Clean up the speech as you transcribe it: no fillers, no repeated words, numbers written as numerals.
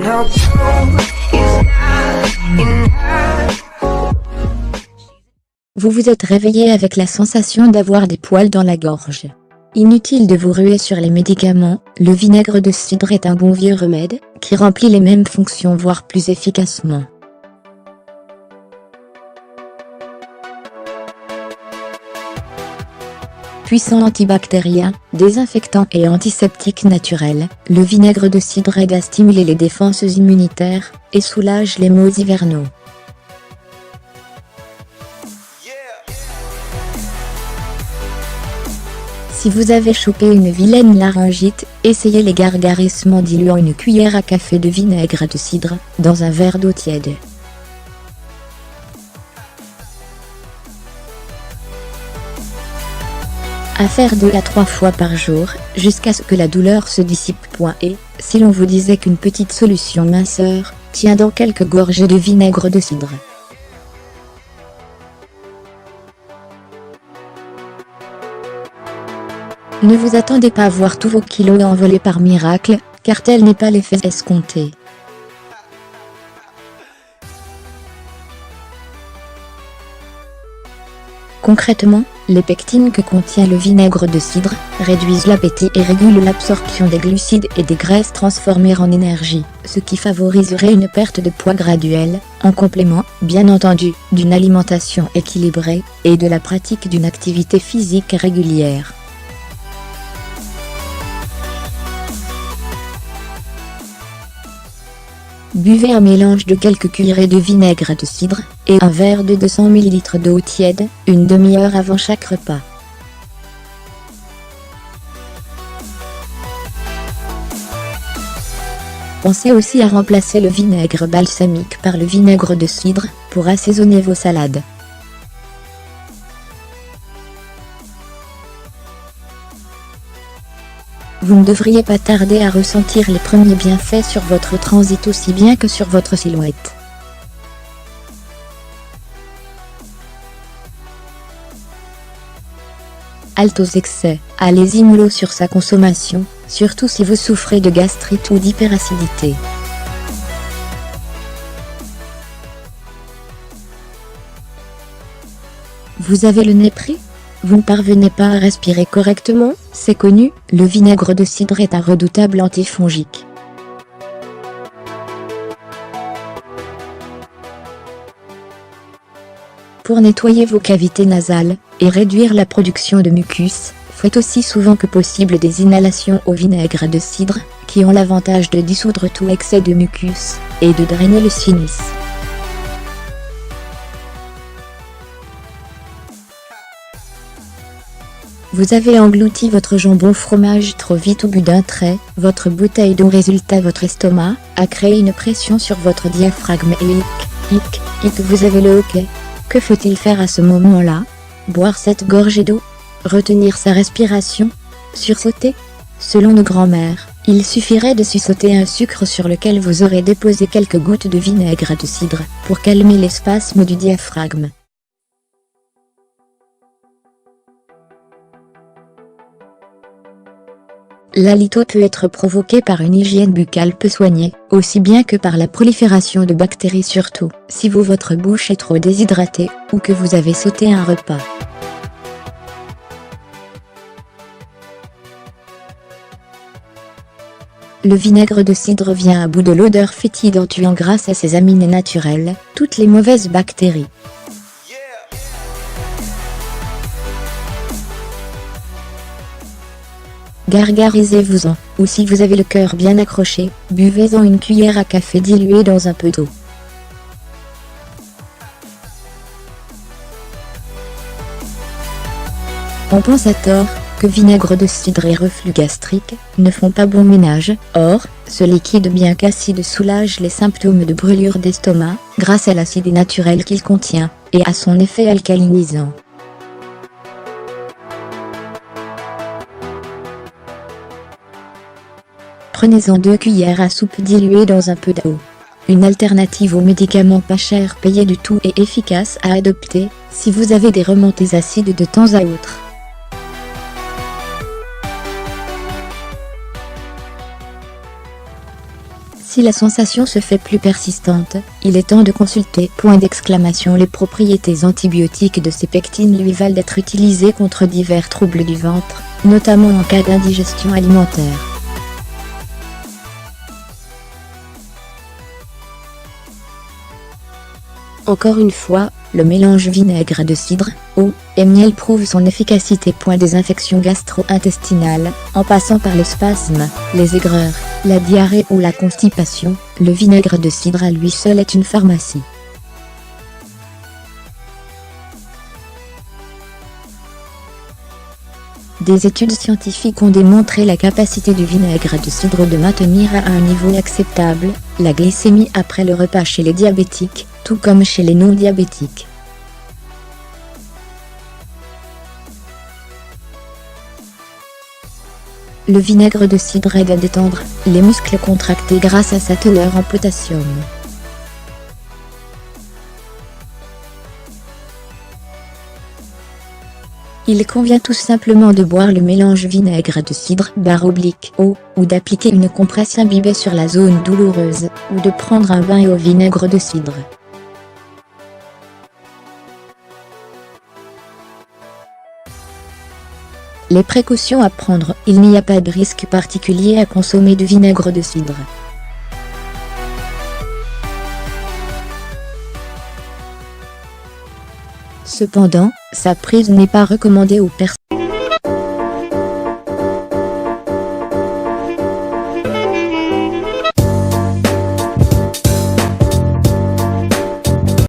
no proof is not enough. Vous vous êtes réveillé avec la sensation d'avoir des poils dans la gorge. Inutile de vous ruer sur les médicaments, le vinaigre de cidre est un bon vieux remède, qui remplit les mêmes fonctions voire plus efficacement. Puissant antibactérien, désinfectant et antiseptique naturel, le vinaigre de cidre aide à stimuler les défenses immunitaires, et soulage les maux hivernaux. Si vous avez chopé une vilaine laryngite, essayez les gargarissements en diluant une cuillère à café de vinaigre de cidre, dans un verre d'eau tiède. À faire 2 à 3 fois par jour, jusqu'à ce que la douleur se dissipe. Et, si l'on vous disait qu'une petite solution minceur, tient dans quelques gorgées de vinaigre de cidre. Ne vous attendez pas à voir tous vos kilos envolés par miracle, car tel n'est pas l'effet escompté. Concrètement, les pectines que contient le vinaigre de cidre réduisent l'appétit et régulent l'absorption des glucides et des graisses transformées en énergie, ce qui favoriserait une perte de poids graduelle, en complément, bien entendu, d'une alimentation équilibrée, et de la pratique d'une activité physique régulière. Buvez un mélange de quelques cuillerées de vinaigre de cidre, et un verre de 200 ml d'eau tiède, une demi-heure avant chaque repas. Pensez aussi à remplacer le vinaigre balsamique par le vinaigre de cidre, pour assaisonner vos salades. Vous ne devriez pas tarder à ressentir les premiers bienfaits sur votre transit aussi bien que sur votre silhouette. Halte aux excès, allez-y mollo sur sa consommation, surtout si vous souffrez de gastrite ou d'hyperacidité. Vous avez le nez pris ? Vous ne parvenez pas à respirer correctement? C'est connu, le vinaigre de cidre est un redoutable antifongique. Pour nettoyer vos cavités nasales, et réduire la production de mucus, faites aussi souvent que possible des inhalations au vinaigre de cidre, qui ont l'avantage de dissoudre tout excès de mucus, et de drainer le sinus. Vous avez englouti votre jambon fromage trop vite au bout d'un trait, votre bouteille d'eau résultat votre estomac, a créé une pression sur votre diaphragme et vous avez le hoquet. Que faut-il faire à ce moment-là? Boire cette gorgée d'eau? Retenir sa respiration? Sursauter? Selon nos grands-mères, il suffirait de sursauter un sucre sur lequel vous aurez déposé quelques gouttes de vinaigre de cidre, pour calmer les spasmes du diaphragme. L'halito peut être provoqué par une hygiène buccale peu soignée, aussi bien que par la prolifération de bactéries surtout, si votre bouche est trop déshydratée, ou que vous avez sauté un repas. Le vinaigre de cidre vient à bout de l'odeur fétide en tuant grâce à ses aminés naturels, toutes les mauvaises bactéries. Gargarisez-vous-en, ou si vous avez le cœur bien accroché, buvez-en une cuillère à café diluée dans un peu d'eau. On pense à tort que vinaigre de cidre et reflux gastrique ne font pas bon ménage. Or, ce liquide bien qu'acide soulage les symptômes de brûlure d'estomac, grâce à l'acide naturel qu'il contient, et à son effet alcalinisant. Prenez-en 2 cuillères à soupe diluées dans un peu d'eau. Une alternative aux médicaments pas chers payés du tout et efficace à adopter, si vous avez des remontées acides de temps à autre. Si la sensation se fait plus persistante, il est temps de consulter. Les propriétés antibiotiques de ces pectines lui valent d'être utilisées contre divers troubles du ventre, notamment en cas d'indigestion alimentaire. Encore une fois, le mélange vinaigre de cidre, eau et miel prouve son efficacité. Des infections gastro-intestinales, en passant par le spasme, les aigreurs, la diarrhée ou la constipation, le vinaigre de cidre à lui seul est une pharmacie. Des études scientifiques ont démontré la capacité du vinaigre de cidre de maintenir à un niveau acceptable la glycémie après le repas chez les diabétiques, tout comme chez les non-diabétiques. Le vinaigre de cidre aide à détendre les muscles contractés grâce à sa teneur en potassium. Il convient tout simplement de boire le mélange vinaigre de cidre/eau ou d'appliquer une compresse imbibée sur la zone douloureuse ou de prendre un bain au vinaigre de cidre. Les précautions à prendre: il n'y a pas de risque particulier à consommer du vinaigre de cidre. Cependant, sa prise n'est pas recommandée aux personnes